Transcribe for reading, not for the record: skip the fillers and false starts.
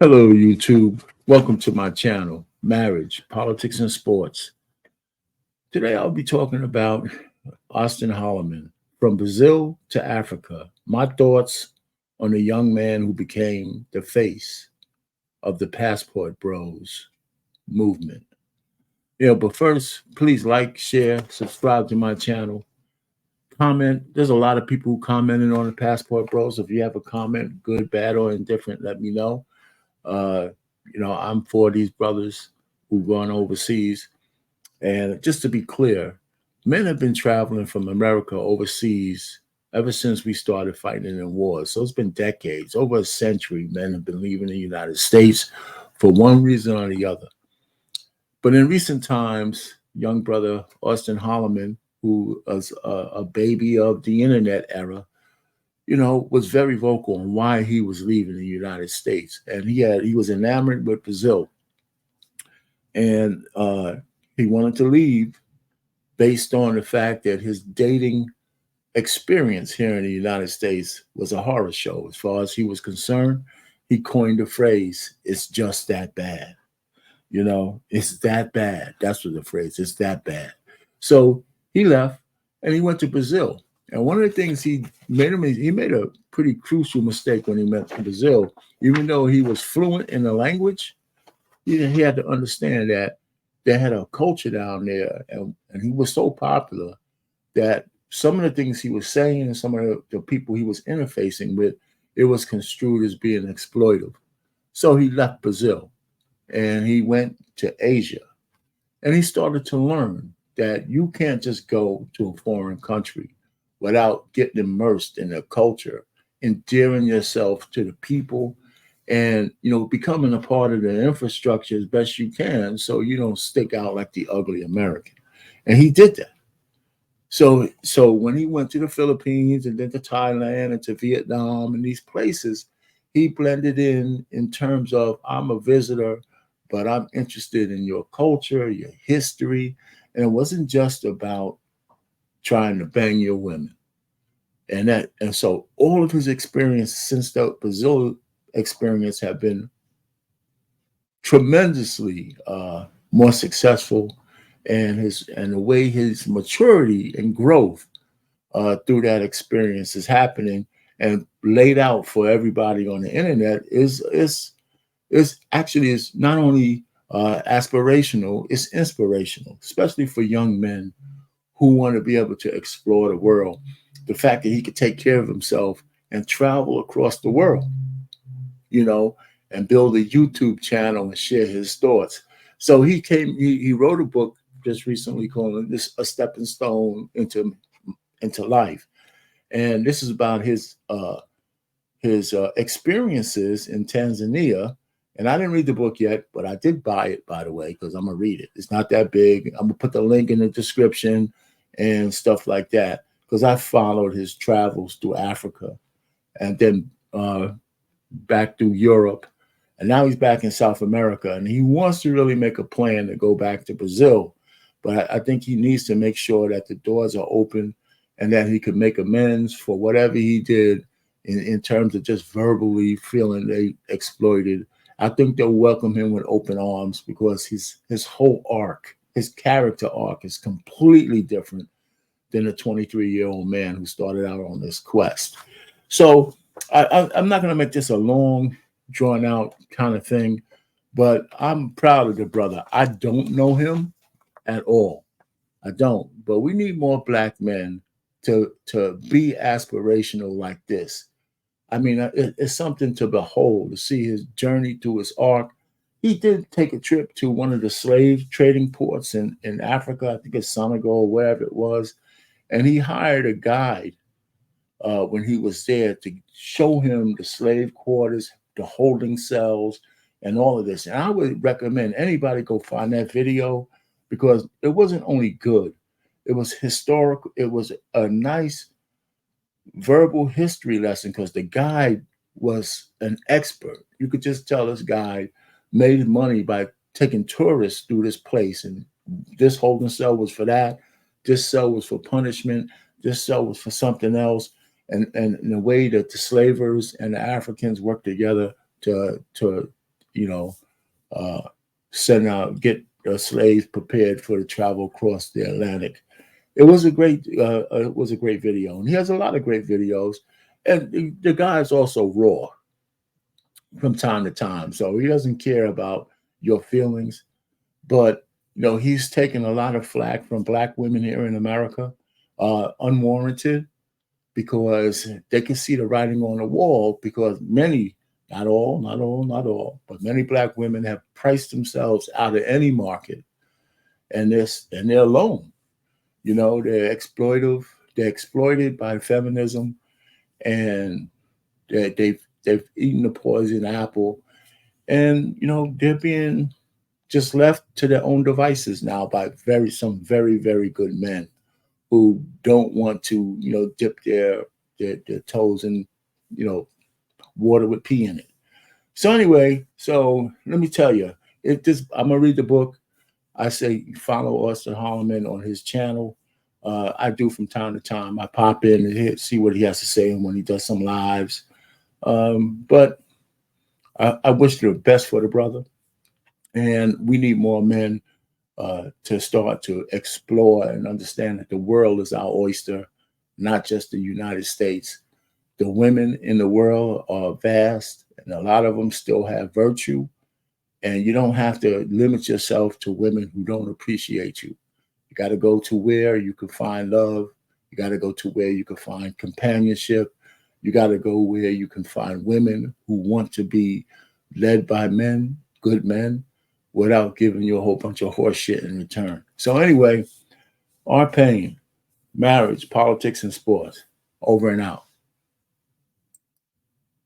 Hello, YouTube. Welcome to my channel, Marriage, Politics, and Sports. Today I'll be talking about Austin Holloman, from Brazil to Africa. My thoughts on a young man who became the face of the Passport Bros movement. But first, please like, share, subscribe to my channel, comment. There's a lot of people who commented on the Passport Bros. If you have a comment, good, bad, or indifferent, let me know. Uh, I'm for these brothers who've gone overseas. And just to be clear, men have been traveling from America overseas ever since we started fighting in wars. So it's been decades, over a century, men have been leaving the United States for one reason or the other. But in recent times, young brother Austin Holloman, who was a baby of the internet era, was very vocal on why he was leaving the United States, and he was enamored with Brazil, and he wanted to leave based on the fact that his dating experience here in the United States was a horror show. As far as he was concerned, he coined the phrase, "It's just that bad." It's that bad. That's what the phrase. It's that bad. So he left and he went to Brazil. And one of the things he made a pretty crucial mistake when he went to Brazil. Even though he was fluent in the language, he had to understand that they had a culture down there, and he was so popular that some of the things he was saying and some of the people he was interfacing with, it was construed as being exploitive. So he left Brazil and he went to Asia, and he started to learn that you can't just go to a foreign country without getting immersed in the culture, endearing yourself to the people, and becoming a part of the infrastructure as best you can so you don't stick out like the ugly American. And he did that. So when he went to the Philippines and then to Thailand and to Vietnam and these places, he blended in terms of, I'm a visitor, but I'm interested in your culture, your history. And it wasn't just about trying to bang your women. And so all of his experience since the Brazil experience have been tremendously more successful, and the way his maturity and growth through that experience is happening and laid out for everybody on the internet is actually is not only aspirational, it's inspirational, especially for young men who want to be able to explore the world. The fact that he could take care of himself and travel across the world, you know, and build a YouTube channel and share his thoughts. So he wrote a book just recently called "This A Stepping Stone into Life," and this is about his experiences in Tanzania. And I didn't read the book yet, but I did buy it, by the way, because I'm gonna read it. It's not that big. I'm gonna put the link in the description and stuff like that, because I followed his travels through Africa and then back through Europe, and now he's back in South America, and he wants to really make a plan to go back to Brazil. But I think he needs to make sure that the doors are open and that he could make amends for whatever he did in terms of just verbally feeling they exploited. I think they'll welcome him with open arms, because his whole arc, his character arc, is completely different than a 23-year-old man who started out on this quest. So I'm not going to make this a long, drawn out kind of thing, but I'm proud of the brother. I don't know him at all. I don't. But we need more black men to be aspirational like this. I mean, it's something to behold, to see his journey through his arc. He did take a trip to one of the slave trading ports in Africa, I think it's Senegal or wherever it was, and he hired a guide when he was there to show him the slave quarters, the holding cells, and all of this. And I would recommend anybody go find that video, because it wasn't only good, it was historical. It was a nice verbal history lesson, because the guide was an expert. You could just tell this guy made money by taking tourists through this place. And this holding cell was for that. This cell was for punishment. This cell was for something else. And in the way that the slavers and the Africans worked together to send out, get slaves prepared for the travel across the Atlantic. It was a great video, and he has a lot of great videos. And the guy is also raw from time to time, so he doesn't care about your feelings. But he's taken a lot of flack from black women here in America, unwarranted, because they can see the writing on the wall. Because many, not all, not all, not all, but many black women have priced themselves out of any market, and they're alone. They're exploitive. They're exploited by feminism, and they've eaten the poison apple, and they're being just left to their own devices now by some very, very good men who don't want to dip their toes in water with pee in it. So anyway, let me tell you, I'm gonna read the book. I say follow Austin Holloman on his channel. I do from time to time. I pop in and see what he has to say, and when he does some lives. But I wish the best for the brother, and we need more men to start to explore and understand that the world is our oyster, not just the United States. The women in the world are vast, and a lot of them still have virtue. And you don't have to limit yourself to women who don't appreciate you. You got to go to where you can find love. You got to go to where you can find companionship. You got to go where you can find women who want to be led by men, good men, without giving you a whole bunch of horse shit in return. So anyway, Art Payne, Marriage, Politics, and Sports. Over and out.